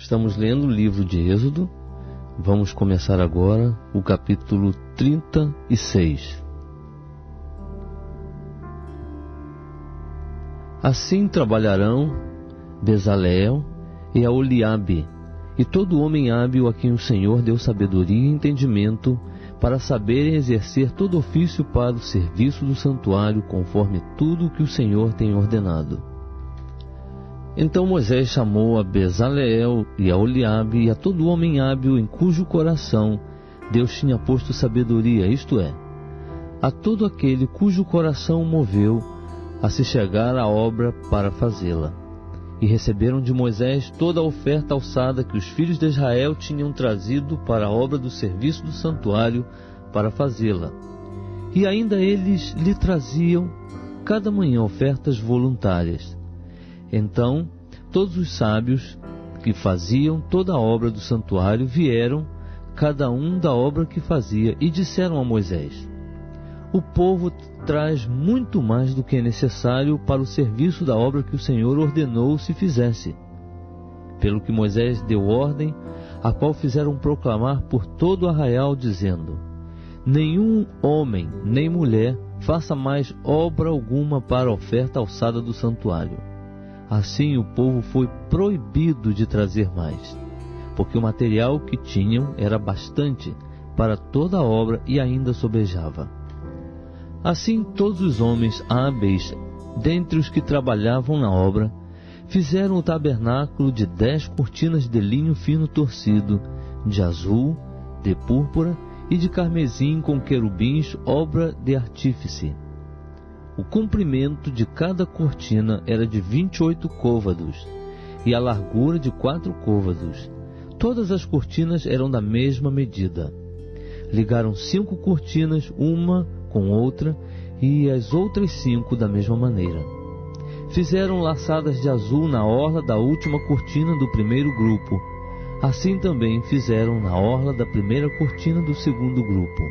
Estamos lendo o livro de Êxodo. Vamos começar agora o capítulo 36. Assim trabalharão Bezaleel e Aholiabe, e todo homem hábil a quem o Senhor deu sabedoria e entendimento, para saberem exercer todo ofício para o serviço do santuário, conforme tudo o que o Senhor tem ordenado. Então Moisés chamou a Bezaleel e a Aholiabe e a todo homem hábil em cujo coração Deus tinha posto sabedoria, isto é, a todo aquele cujo coração moveu a se chegar à obra para fazê-la. E receberam de Moisés toda a oferta alçada que os filhos de Israel tinham trazido para a obra do serviço do santuário para fazê-la. E ainda eles lhe traziam cada manhã ofertas voluntárias. Então todos os sábios que faziam toda a obra do santuário vieram, cada um da obra que fazia, e disseram a Moisés: o povo traz muito mais do que é necessário para o serviço da obra que o Senhor ordenou se fizesse. Pelo que Moisés deu ordem, a qual fizeram proclamar por todo o arraial, dizendo: nenhum homem nem mulher faça mais obra alguma para a oferta alçada do santuário. Assim o povo foi proibido de trazer mais, porque o material que tinham era bastante para toda a obra e ainda sobejava. Assim todos os homens hábeis, dentre os que trabalhavam na obra, fizeram o tabernáculo de 10 cortinas de linho fino torcido, de azul, de púrpura e de carmesim com querubins, obra de artífice. O comprimento de cada cortina era de 28 côvados, e a largura de 4 côvados. Todas as cortinas eram da mesma medida. Ligaram 5 cortinas, uma com outra, e as outras 5 da mesma maneira. Fizeram laçadas de azul na orla da última cortina do primeiro grupo. Assim também fizeram na orla da primeira cortina do segundo grupo.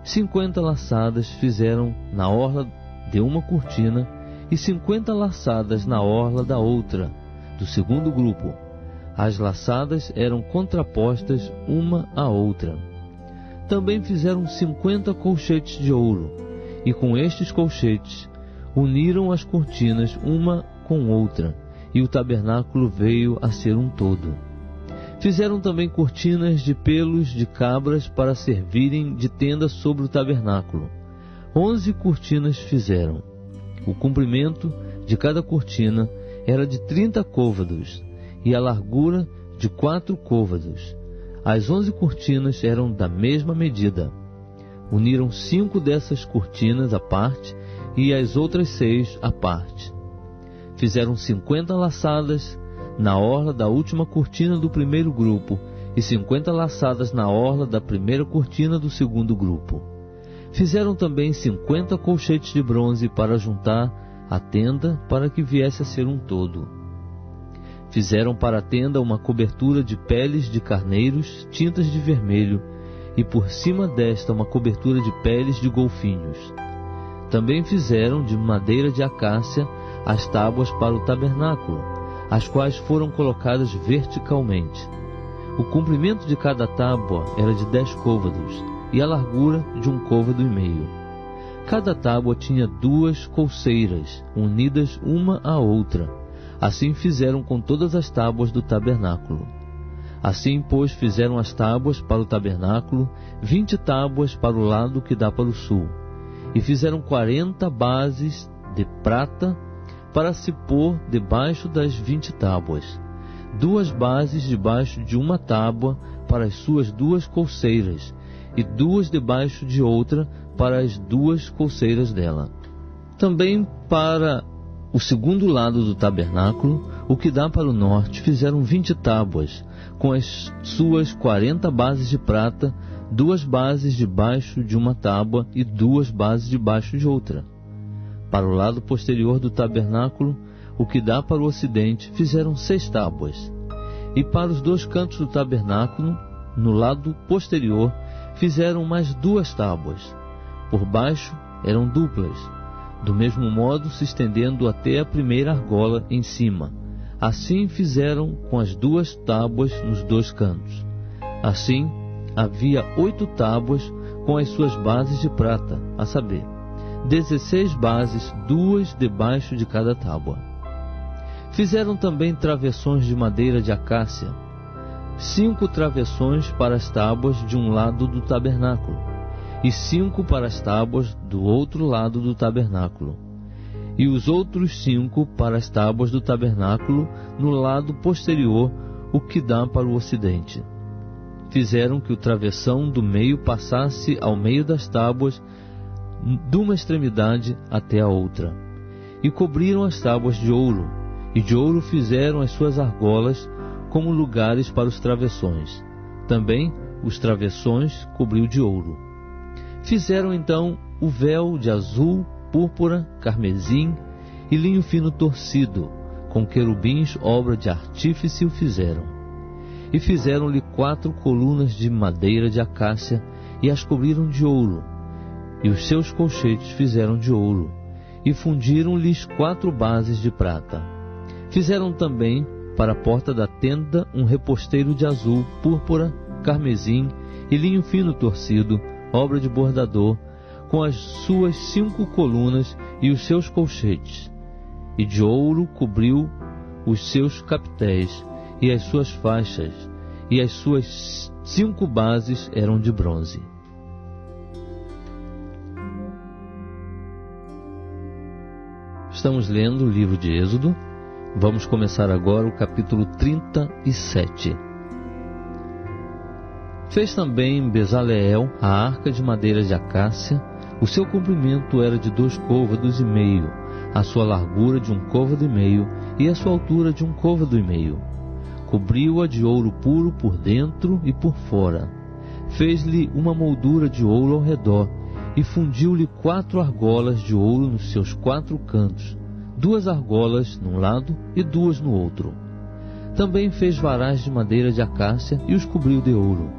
50 laçadas fizeram na orla de uma cortina, e 50 laçadas na orla da outra, do segundo grupo. As laçadas eram contrapostas uma à outra. Também fizeram 50 colchetes de ouro, e com estes colchetes uniram as cortinas uma com outra, e o tabernáculo veio a ser um todo. Fizeram também cortinas de pelos de cabras para servirem de tenda sobre o tabernáculo. 11 cortinas fizeram. O comprimento de cada cortina era de 30 côvados, e a largura de 4 côvados. As 11 cortinas eram da mesma medida. Uniram 5 dessas cortinas à parte, e as outras 6 à parte. Fizeram 50 laçadas na orla da última cortina do primeiro grupo, e 50 laçadas na orla da primeira cortina do segundo grupo. Fizeram também 50 colchetes de bronze para juntar a tenda, para que viesse a ser um todo. Fizeram para a tenda uma cobertura de peles de carneiros, tintas de vermelho, e por cima desta uma cobertura de peles de golfinhos. Também fizeram de madeira de acácia as tábuas para o tabernáculo, as quais foram colocadas verticalmente. O comprimento de cada tábua era de 10 côvados, e a largura de 1,5 côvado. Cada tábua tinha 2 colcheiras, unidas uma à outra. Assim fizeram com todas as tábuas do tabernáculo. Assim, pois, fizeram as tábuas para o tabernáculo, 20 tábuas para o lado que dá para o sul. E fizeram 40 bases de prata para se pôr debaixo das 20 tábuas. 2 bases debaixo de uma tábua para as suas 2 colcheiras, e 2 debaixo de outra para as 2 colcheiras dela. Também para o segundo lado do tabernáculo, o que dá para o norte, fizeram 20 tábuas, com as suas 40 bases de prata, 2 bases debaixo de uma tábua e 2 bases debaixo de outra. Para o lado posterior do tabernáculo, o que dá para o ocidente, fizeram 6 tábuas. E para os 2 cantos do tabernáculo, no lado posterior, fizeram mais 2 tábuas. Por baixo eram duplas, do mesmo modo se estendendo até a primeira argola em cima. Assim fizeram com as 2 tábuas nos 2 cantos. Assim, havia 8 tábuas com as suas bases de prata, a saber, 16 bases, 2 debaixo de cada tábua. Fizeram também travessões de madeira de acácia, 5 travessões para as tábuas de um lado do tabernáculo, e 5 para as tábuas do outro lado do tabernáculo, e os outros 5 para as tábuas do tabernáculo no lado posterior, o que dá para o ocidente. Fizeram que o travessão do meio passasse ao meio das tábuas, de uma extremidade até a outra, e cobriram as tábuas de ouro, e de ouro fizeram as suas argolas como lugares para os travessões. Também os travessões cobriu de ouro. Fizeram então o véu de azul, púrpura, carmesim e linho fino torcido, com querubins, obra de artífice o fizeram. E fizeram-lhe 4 colunas de madeira de acácia, e as cobriram de ouro, e os seus colchetes fizeram de ouro, e fundiram-lhes 4 bases de prata. Fizeram também para a porta da tenda um reposteiro de azul, púrpura, carmesim e linho fino torcido, obra de bordador, com as suas 5 colunas e os seus colchetes. E de ouro cobriu os seus capitéis e as suas faixas, e as suas 5 bases eram de bronze. Estamos lendo o livro de Êxodo. Vamos começar agora o capítulo 37. Fez também Bezaleel a arca de madeira de acácia. O seu comprimento era de 2 côvados e meio, a sua largura de 1 côvado e meio, e a sua altura de 1 côvado e meio. Cobriu-a de ouro puro por dentro e por fora. Fez-lhe uma moldura de ouro ao redor, e fundiu-lhe 4 argolas de ouro nos seus 4 cantos, 2 argolas num lado e 2 no outro. Também fez varais de madeira de acácia e os cobriu de ouro,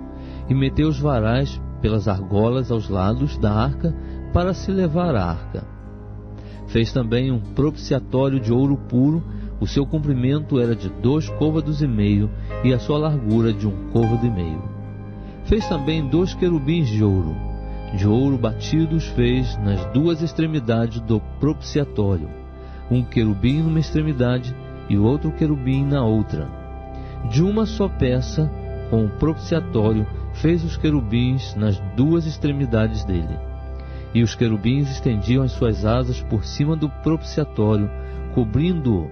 e meteu os varais pelas argolas aos lados da arca para se levar a arca. Fez também um propiciatório de ouro puro. O seu comprimento era de 2 côvados e meio, e a sua largura de 1 côvado e meio. Fez também 2 querubins de ouro batido os fez nas 2 extremidades do propiciatório, um querubim numa extremidade e o outro querubim na outra. De uma só peça, com o propiciatório, fez os querubins nas 2 extremidades dele. E os querubins estendiam as suas asas por cima do propiciatório, cobrindo-o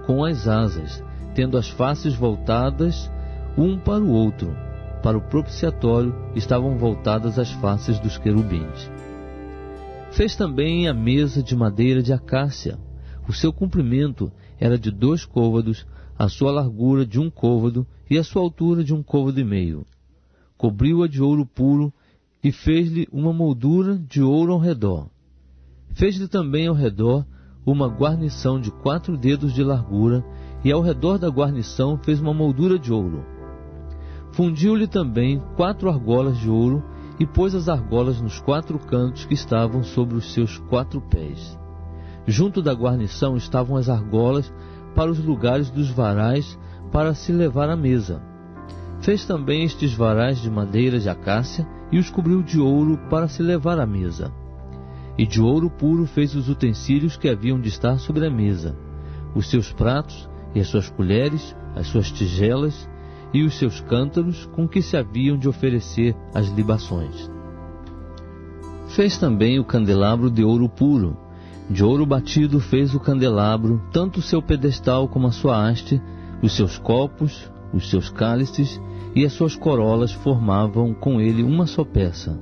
com as asas, tendo as faces voltadas um para o outro. Para o propiciatório estavam voltadas as faces dos querubins. Fez também a mesa de madeira de acácia. O seu comprimento era de 2 côvados, a sua largura de 1 côvado e a sua altura de 1 côvado e meio. Cobriu-a de ouro puro e fez-lhe uma moldura de ouro ao redor. Fez-lhe também ao redor uma guarnição de 4 dedos de largura, e ao redor da guarnição fez uma moldura de ouro. Fundiu-lhe também 4 argolas de ouro, e pôs as argolas nos 4 cantos que estavam sobre os seus 4 pés. Junto da guarnição estavam as argolas para os lugares dos varais para se levar à mesa. Fez também estes varais de madeira de acácia, e os cobriu de ouro para se levar à mesa. E de ouro puro fez os utensílios que haviam de estar sobre a mesa, os seus pratos e as suas colheres, as suas tigelas e os seus cântaros com que se haviam de oferecer as libações. Fez também o candelabro de ouro puro. De ouro batido fez o candelabro, tanto o seu pedestal como a sua haste, os seus copos, os seus cálices e as suas corolas formavam com ele uma só peça.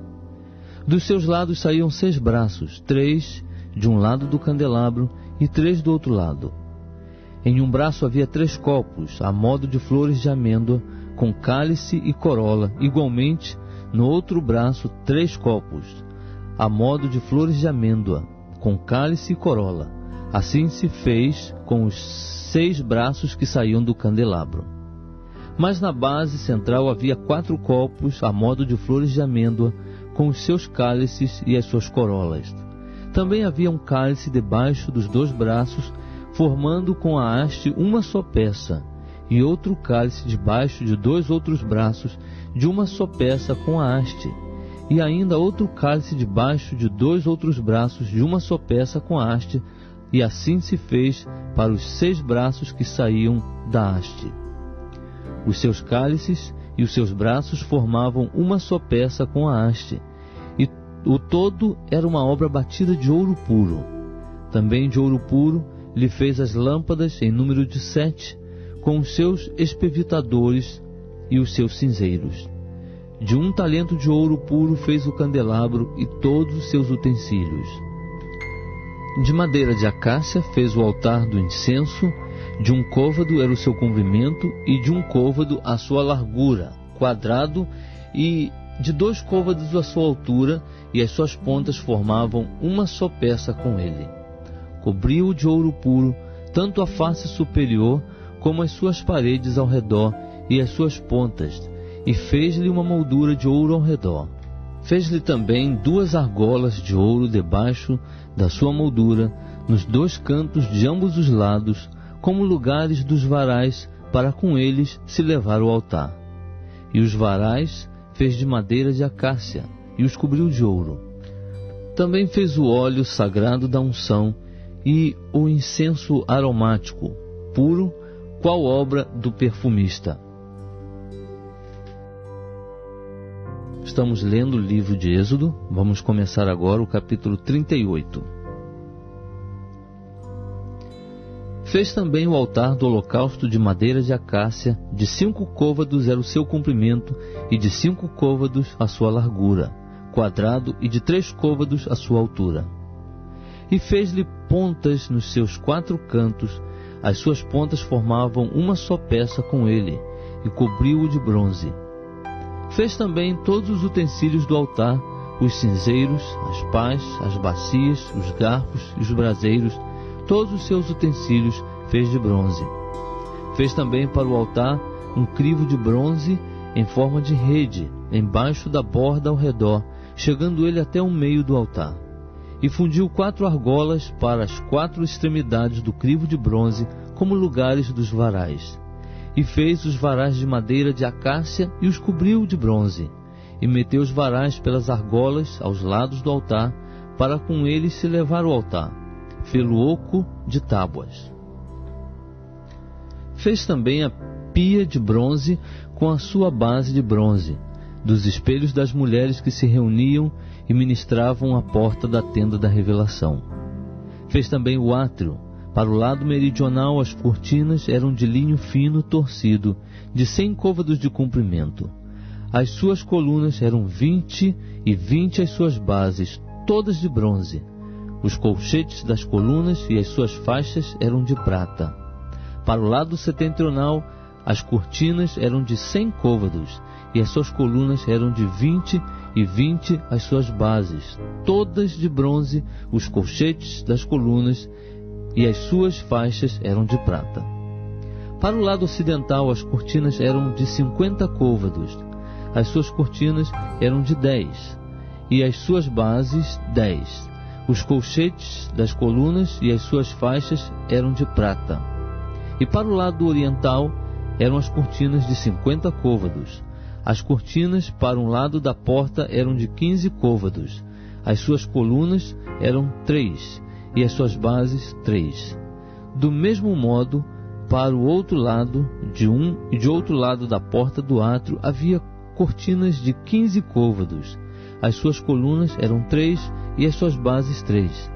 Dos seus lados saíam 6 braços, 3 de um lado do candelabro e 3 do outro lado. Em um braço havia 3 copos, a modo de flores de amêndoa, com cálice e corola. Igualmente, no outro braço, 3 copos, a modo de flores de amêndoa, com cálice e corola. Assim se fez com os 6 braços que saíam do candelabro. Mas na base central havia 4 copos, a modo de flores de amêndoa, com os seus cálices e as suas corolas. Também havia um cálice debaixo dos 2 braços, formando com a haste uma só peça, e outro cálice debaixo de 2 outros braços de uma só peça com a haste, e ainda outro cálice debaixo de 2 outros braços de uma só peça com a haste, e assim se fez para os 6 braços que saíam da haste. Os seus cálices e os seus braços formavam uma só peça com a haste, e o todo era uma obra batida de ouro puro. Também de ouro puro lhe fez as lâmpadas em número de 7, com os seus espevitadores e os seus cinzeiros. De 1 talento de ouro puro fez o candelabro e todos os seus utensílios. De madeira de acácia fez o altar do incenso, de 1 côvado era o seu comprimento, e de 1 côvado a sua largura, quadrado, e de 2 côvados a sua altura, e as suas pontas formavam uma só peça com ele. Cobriu-o de ouro puro, tanto a face superior, como as suas paredes ao redor, e as suas pontas, e fez-lhe uma moldura de ouro ao redor. Fez-lhe também 2 argolas de ouro debaixo da sua moldura, nos 2 cantos de ambos os lados, como lugares dos varais, para com eles se levar o altar. E os varais fez de madeira de acácia, e os cobriu de ouro. Também fez o óleo sagrado da unção, e o incenso aromático, puro, qual obra do perfumista. Estamos lendo o livro de Êxodo. Vamos começar agora o capítulo 38. Fez também o altar do holocausto de madeira de acácia, de 5 côvados era o seu comprimento, e de 5 côvados a sua largura, quadrado, e de 3 côvados a sua altura. E fez-lhe pontas nos seus 4 cantos, as suas pontas formavam uma só peça com ele, e cobriu-o de bronze. Fez também todos os utensílios do altar, os cinzeiros, as pás, as bacias, os garfos e os braseiros, todos os seus utensílios fez de bronze. Fez também para o altar um crivo de bronze em forma de rede, embaixo da borda ao redor, chegando ele até o meio do altar. E fundiu 4 argolas para as 4 extremidades do crivo de bronze, como lugares dos varais. E fez os varais de madeira de acácia e os cobriu de bronze. E meteu os varais pelas argolas aos lados do altar, para com eles se levar o altar. Fê-lo oco de tábuas. Fez também a pia de bronze com a sua base de bronze, dos espelhos das mulheres que se reuniam e ministravam à porta da tenda da revelação. Fez também o átrio. Para o lado meridional as cortinas eram de linho fino torcido, de 100 côvados de comprimento. As suas colunas eram 20 e 20 as suas bases, todas de bronze. Os colchetes das colunas e as suas faixas eram de prata. Para o lado setentrional as cortinas eram de 100 côvados, e as suas colunas eram de 20 e 20 as suas bases, todas de bronze, os colchetes das colunas e as suas faixas eram de prata. Para o lado ocidental as cortinas eram de 50 côvados, as suas cortinas eram de 10, e as suas bases 10. Os colchetes das colunas e as suas faixas eram de prata. E para o lado oriental eram as cortinas de 50 côvados. As cortinas para um lado da porta eram de 15 côvados. As suas colunas eram 3, e as suas bases 3. Do mesmo modo, para o outro lado, de um e de outro lado da porta do átrio, havia cortinas de 15 côvados. As suas colunas eram 3 e as suas bases 3.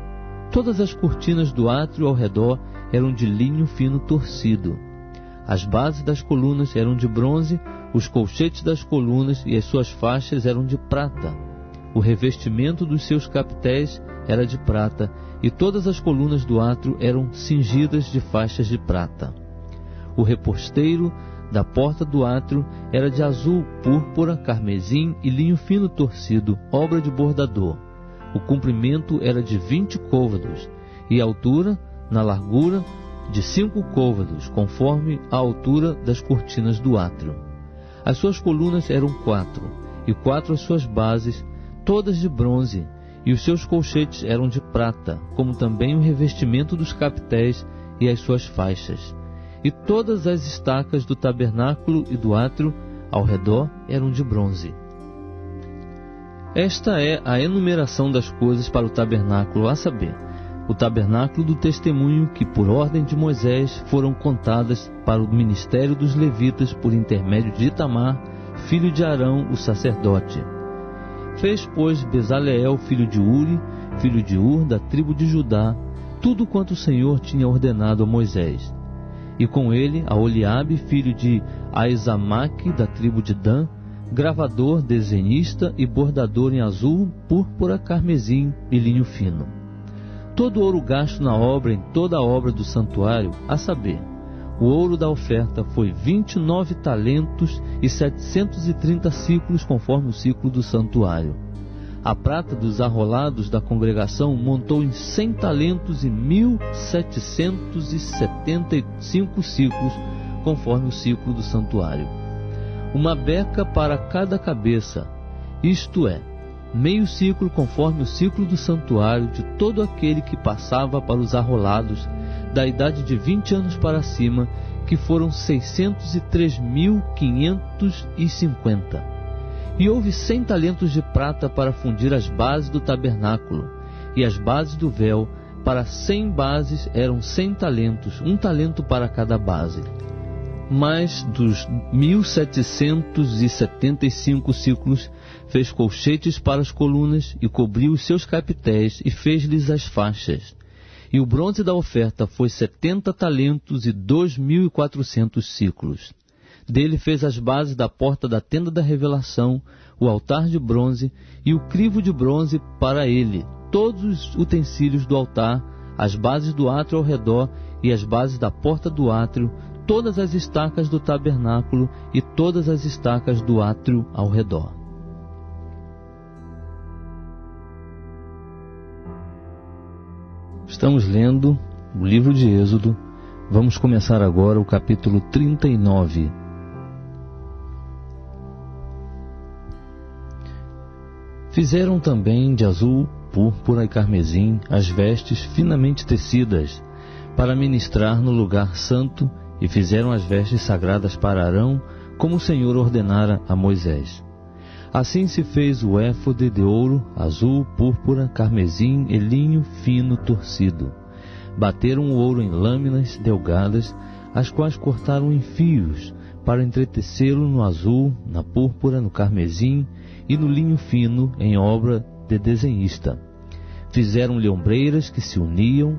Todas as cortinas do átrio ao redor eram de linho fino torcido. As bases das colunas eram de bronze, os colchetes das colunas e as suas faixas eram de prata. O revestimento dos seus capitéis era de prata, e todas as colunas do átrio eram cingidas de faixas de prata. O reposteiro da porta do átrio era de azul, púrpura, carmesim e linho fino torcido, obra de bordador. O comprimento era de 20 côvados, e a altura, na largura, de 5 côvados, conforme a altura das cortinas do átrio. As suas colunas eram 4, e 4 as suas bases, todas de bronze, e os seus colchetes eram de prata, como também o revestimento dos capitéis e as suas faixas. E todas as estacas do tabernáculo e do átrio ao redor eram de bronze. Esta é a enumeração das coisas para o tabernáculo, a saber, o tabernáculo do testemunho, que por ordem de Moisés foram contadas para o ministério dos levitas por intermédio de Itamar, filho de Arão, o sacerdote. Fez, pois, Bezaleel, filho de Uri, filho de Ur, da tribo de Judá, tudo quanto o Senhor tinha ordenado a Moisés. E com ele a Oliabe, filho de Aizamaque, da tribo de Dan, gravador, desenhista e bordador em azul, púrpura, carmesim e linho fino. Todo o ouro gasto na obra, em toda a obra do santuário, a saber, o ouro da oferta foi 29 talentos e 730 ciclos, conforme o ciclo do santuário. A prata dos arrolados da congregação montou em 100 talentos e 1.775 ciclos, conforme o ciclo do santuário. Uma beca para cada cabeça, isto é, meio ciclo, conforme o ciclo do santuário, de todo aquele que passava para os arrolados, da idade de 20 anos para cima, que foram 603.550. E houve 100 talentos de prata para fundir as bases do tabernáculo, e as bases do véu, para 100 bases eram 100 talentos, um talento para cada base. Mais dos 1.775 ciclos, fez colchetes para as colunas, e cobriu os seus capitéis, e fez-lhes as faixas. E o bronze da oferta foi 70 talentos e 2.400 ciclos. Dele fez as bases da porta da tenda da revelação, o altar de bronze e o crivo de bronze para ele, todos os utensílios do altar, as bases do átrio ao redor e as bases da porta do átrio, todas as estacas do tabernáculo e todas as estacas do átrio ao redor. Estamos lendo o livro de Êxodo. Vamos começar agora o capítulo 39. Fizeram também de azul, púrpura e carmesim as vestes finamente tecidas, para ministrar no lugar santo, e fizeram as vestes sagradas para Arão, como o Senhor ordenara a Moisés. Assim se fez o éfode de ouro, azul, púrpura, carmesim e linho fino torcido. Bateram o ouro em lâminas delgadas, as quais cortaram em fios, para entretecê-lo no azul, na púrpura, no carmesim e no linho fino, em obra de desenhista. Fizeram-lhe ombreiras que se uniam,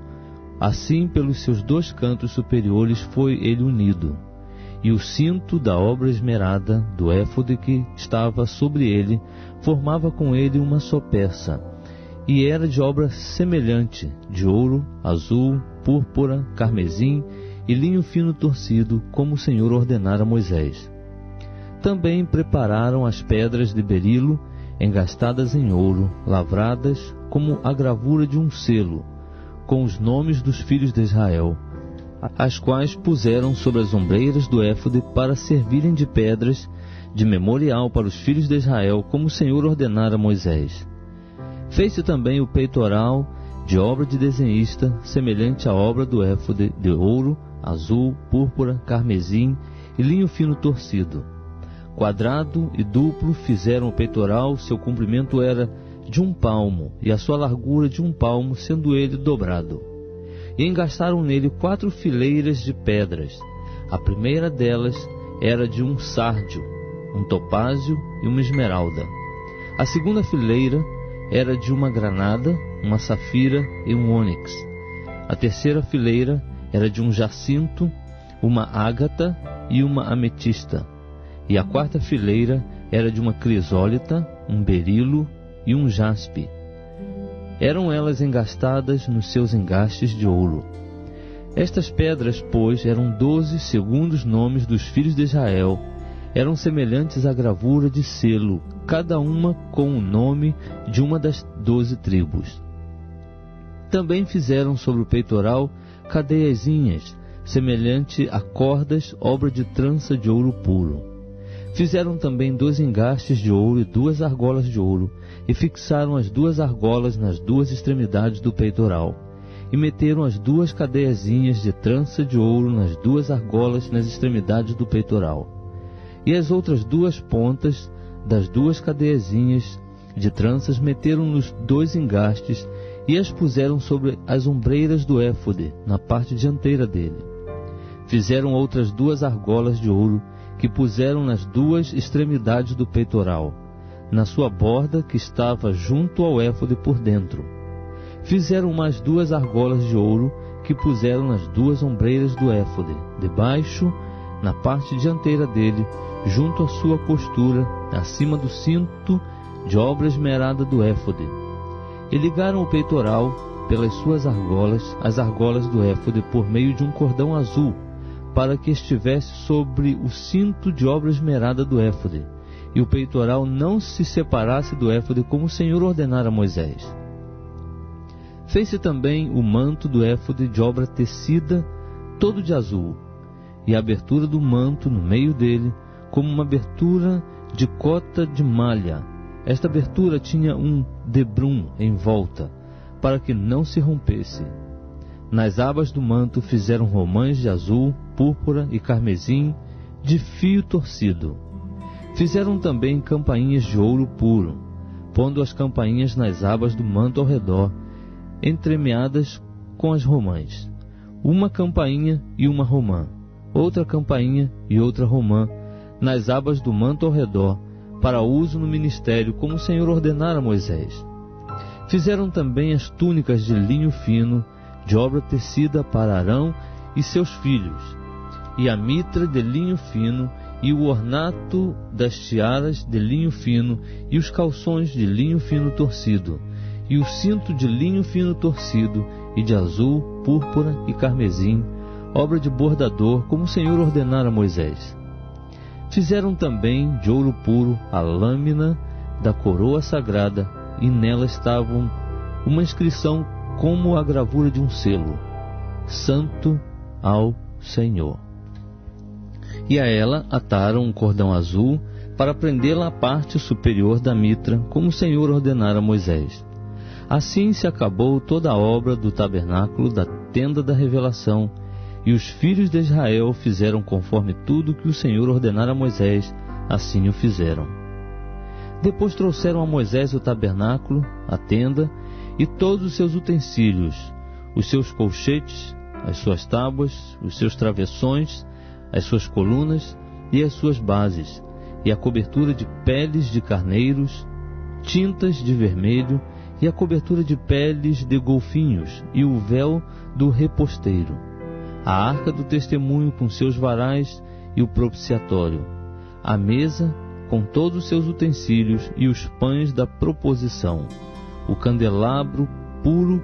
assim pelos seus dois cantos superiores foi ele unido. E o cinto da obra esmerada do éfode que estava sobre ele formava com ele uma só peça, e era de obra semelhante, de ouro, azul, púrpura, carmesim e linho fino torcido, como o Senhor ordenara a Moisés. Também prepararam as pedras de berilo, engastadas em ouro, lavradas como a gravura de um selo, com os nomes dos filhos de Israel, as quais puseram sobre as ombreiras do éfode para servirem de pedras de memorial para os filhos de Israel, como o Senhor ordenara a Moisés. Fez-se também o peitoral de obra de desenhista, semelhante à obra do éfode, de ouro, azul, púrpura, carmesim e linho fino torcido. Quadrado e duplo fizeram o peitoral, seu comprimento era de 1 palmo, e a sua largura de 1 palmo, sendo ele dobrado. E engastaram nele 4 fileiras de pedras. A primeira delas era de um sárdio, um topázio e uma esmeralda. A segunda fileira era de uma granada, uma safira e um ônix. A terceira fileira era de um jacinto, uma ágata e uma ametista. E a quarta fileira era de uma crisólita, um berilo e um jaspe. Eram elas engastadas nos seus engastes de ouro. Estas pedras, pois, eram 12 segundo os nomes dos filhos de Israel. Eram semelhantes à gravura de selo, cada uma com o nome de uma das 12 tribos. Também fizeram sobre o peitoral cadeiazinhas, semelhante a cordas, obra de trança de ouro puro. Fizeram também 2 engastes de ouro e 2 argolas de ouro, e fixaram as 2 argolas nas 2 extremidades do peitoral. e meteram as 2 cadeiazinhas de trança de ouro nas 2 argolas nas extremidades do peitoral. E as outras 2 pontas das 2 cadeiazinhas de tranças meteram nos 2 engastes e as puseram sobre as ombreiras do éfode, na parte dianteira dele. Fizeram outras 2 argolas de ouro, que puseram nas 2 extremidades do peitoral, na sua borda que estava junto ao éfode por dentro. Fizeram mais 2 argolas de ouro, que puseram nas 2 ombreiras do éfode, debaixo, na parte dianteira dele, junto à sua costura, acima do cinto de obra esmerada do éfode. E ligaram o peitoral pelas suas argolas, as argolas do éfode, por meio de um cordão azul, para que estivesse sobre o cinto de obra esmerada do éfode, e o peitoral não se separasse do éfode, como o Senhor ordenara a Moisés. Fez-se também o manto do éfode de obra tecida, todo de azul, e a abertura do manto no meio dele, como uma abertura de cota de malha. Esta abertura tinha um debrum em volta, para que não se rompesse. Nas abas do manto fizeram romãs de azul, púrpura e carmesim, de fio torcido. Fizeram também campainhas de ouro puro, pondo as campainhas nas abas do manto ao redor, entremeadas com as romãs. Uma campainha e uma romã, outra campainha e outra romã, nas abas do manto ao redor, para uso no ministério, como o Senhor ordenara a Moisés. Fizeram também as túnicas de linho fino, de obra tecida para Arão e seus filhos, e a mitra de linho fino, e o ornato das tiaras de linho fino, e os calções de linho fino torcido, e o cinto de linho fino torcido, e de azul, púrpura e carmesim, obra de bordador, como o Senhor ordenara a Moisés. Fizeram também de ouro puro a lâmina da coroa sagrada, e nela estava uma inscrição como a gravura de um selo: Santo ao Senhor. E a ela ataram um cordão azul para prendê-la à parte superior da mitra, como o Senhor ordenara a Moisés. Assim se acabou toda a obra do tabernáculo da tenda da revelação, e os filhos de Israel fizeram conforme tudo que o Senhor ordenara a Moisés, assim o fizeram. Depois trouxeram a Moisés o tabernáculo, a tenda, e todos os seus utensílios, os seus colchetes, as suas tábuas, os seus travessões, as suas colunas e as suas bases, e a cobertura de peles de carneiros, tintas de vermelho, e a cobertura de peles de golfinhos, e o véu do reposteiro, a arca do testemunho com seus varais e o propiciatório, a mesa com todos os seus utensílios e os pães da proposição, o candelabro puro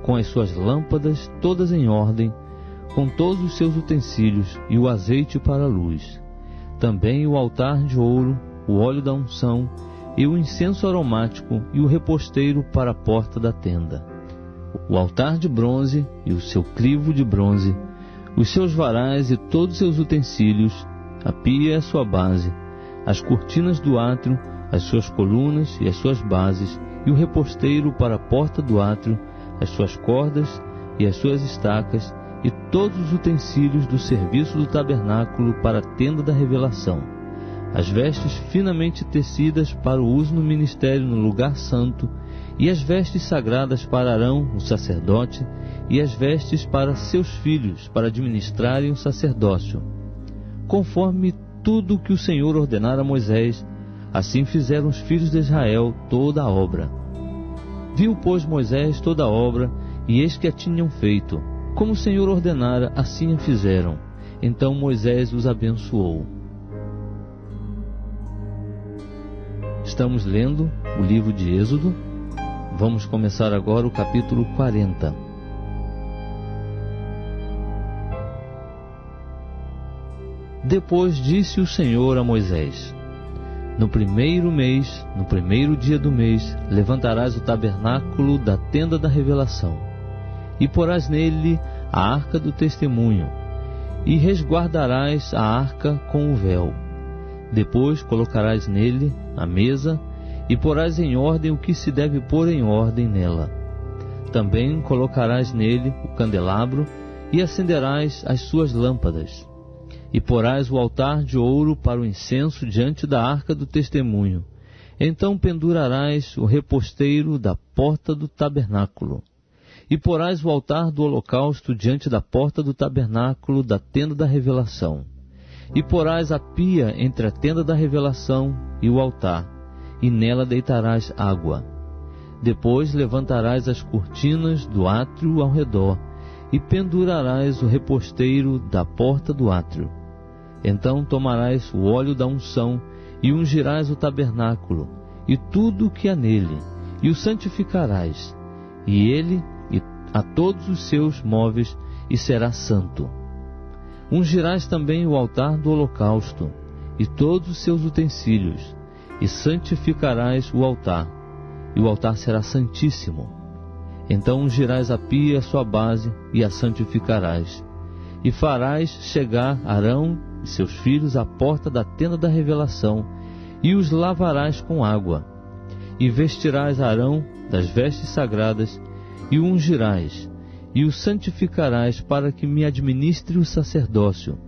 com as suas lâmpadas todas em ordem, com todos os seus utensílios e o azeite para a luz. Também o altar de ouro, o óleo da unção e o incenso aromático e o reposteiro para a porta da tenda. O altar de bronze e o seu crivo de bronze, os seus varais e todos os seus utensílios, a pia e a sua base, as cortinas do átrio, as suas colunas e as suas bases, e o reposteiro para a porta do átrio, as suas cordas e as suas estacas, e todos os utensílios do serviço do tabernáculo para a tenda da revelação, as vestes finamente tecidas para o uso no ministério no lugar santo, e as vestes sagradas para Arão, o sacerdote, e as vestes para seus filhos, para administrarem o sacerdócio. Conforme tudo o que o Senhor ordenara a Moisés, assim fizeram os filhos de Israel toda a obra. Viu, pois, Moisés toda a obra, e eis que a tinham feito. Como o Senhor ordenara, assim a fizeram. Então Moisés os abençoou. Estamos lendo o livro de Êxodo. Vamos começar agora o capítulo 40. Depois disse o Senhor a Moisés: No primeiro mês, no primeiro dia do mês, levantarás o tabernáculo da tenda da revelação, e porás nele a arca do testemunho, e resguardarás a arca com o véu. Depois colocarás nele a mesa, e porás em ordem o que se deve pôr em ordem nela. Também colocarás nele o candelabro e acenderás as suas lâmpadas. E porás o altar de ouro para o incenso diante da arca do testemunho. Então pendurarás o reposteiro da porta do tabernáculo. E porás o altar do holocausto diante da porta do tabernáculo da tenda da revelação. E porás a pia entre a tenda da revelação e o altar, e nela deitarás água. Depois levantarás as cortinas do átrio ao redor, e pendurarás o reposteiro da porta do átrio. Então tomarás o óleo da unção, e ungirás o tabernáculo, e tudo o que há nele, e o santificarás, e ele e a todos os seus móveis, e será santo. Ungirás também o altar do holocausto, e todos os seus utensílios, e santificarás o altar, e o altar será santíssimo. Então ungirás a pia e a sua base, e a santificarás. E farás chegar Arão e seus filhos à porta da tenda da revelação, e os lavarás com água. E vestirás Arão das vestes sagradas, e o ungirás, e o santificarás para que me administre o sacerdócio.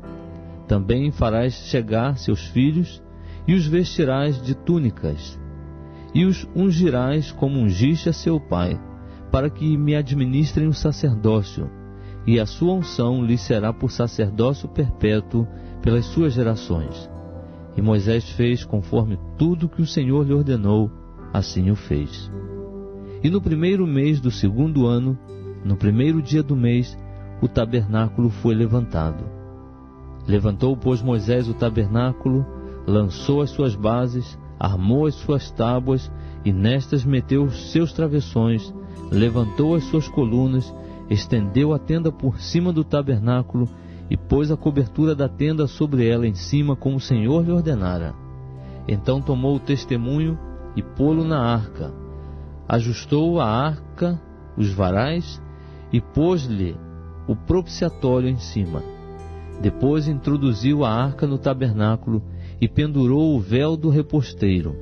Também farás chegar seus filhos, e os vestirás de túnicas, e os ungirás como ungiste a seu pai, para que me administrem o sacerdócio, e a sua unção lhe será por sacerdócio perpétuo pelas suas gerações. E Moisés fez conforme tudo que o Senhor lhe ordenou, assim o fez. E no primeiro mês do segundo ano, no primeiro dia do mês, o tabernáculo foi levantado. Levantou, pois, Moisés o tabernáculo, lançou as suas bases, armou as suas tábuas, e nestas meteu os seus travessões, levantou as suas colunas, estendeu a tenda por cima do tabernáculo, e pôs a cobertura da tenda sobre ela em cima, como o Senhor lhe ordenara. Então tomou o testemunho e pô-lo na arca. Ajustou a arca, os varais, e pôs-lhe o propiciatório em cima. Depois introduziu a arca no tabernáculo e pendurou o véu do reposteiro,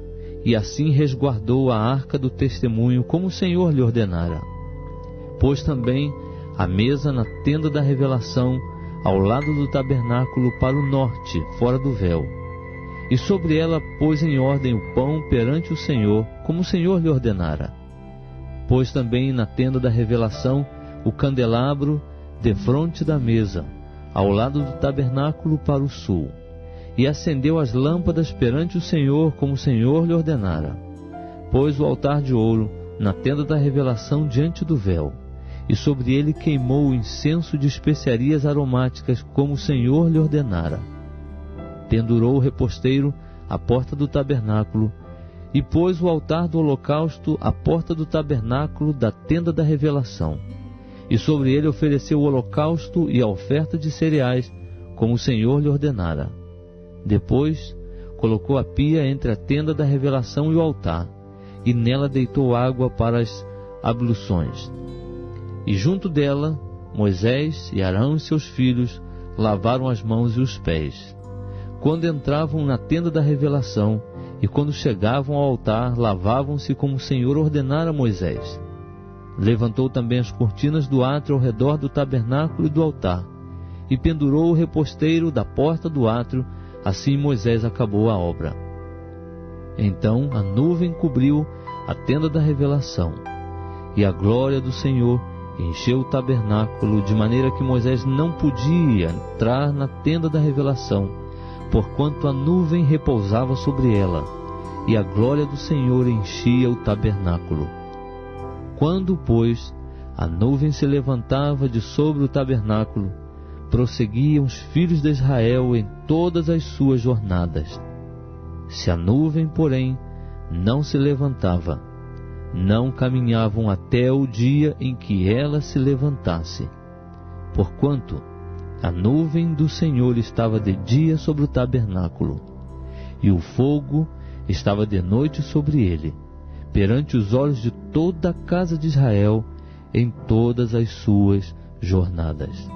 e assim resguardou a arca do testemunho, como o Senhor lhe ordenara. Pôs também a mesa na tenda da revelação, ao lado do tabernáculo para o norte, fora do véu. E sobre ela pôs em ordem o pão perante o Senhor, como o Senhor lhe ordenara. Pôs também na tenda da revelação o candelabro defronte da mesa, ao lado do tabernáculo para o sul. E acendeu as lâmpadas perante o Senhor, como o Senhor lhe ordenara. Pôs o altar de ouro na tenda da revelação diante do véu, e sobre ele queimou o incenso de especiarias aromáticas, como o Senhor lhe ordenara. Pendurou o reposteiro à porta do tabernáculo, e pôs o altar do holocausto à porta do tabernáculo da tenda da revelação. E sobre ele ofereceu o holocausto e a oferta de cereais, como o Senhor lhe ordenara. Depois colocou a pia entre a tenda da revelação e o altar, e nela deitou água para as abluções. E junto dela, Moisés e Arão e seus filhos lavaram as mãos e os pés. Quando entravam na tenda da revelação e quando chegavam ao altar, lavavam-se como o Senhor ordenara a Moisés. Levantou também as cortinas do átrio ao redor do tabernáculo e do altar, e pendurou o reposteiro da porta do átrio. Assim Moisés acabou a obra. Então a nuvem cobriu a tenda da revelação, e a glória do Senhor encheu o tabernáculo, de maneira que Moisés não podia entrar na tenda da revelação, porquanto a nuvem repousava sobre ela, e a glória do Senhor enchia o tabernáculo. Quando, pois, a nuvem se levantava de sobre o tabernáculo, prosseguiam os filhos de Israel em todas as suas jornadas. Se a nuvem, porém, não se levantava, não caminhavam até o dia em que ela se levantasse, porquanto a nuvem do Senhor estava de dia sobre o tabernáculo, e o fogo estava de noite sobre ele, perante os olhos de toda a casa de Israel em todas as suas jornadas.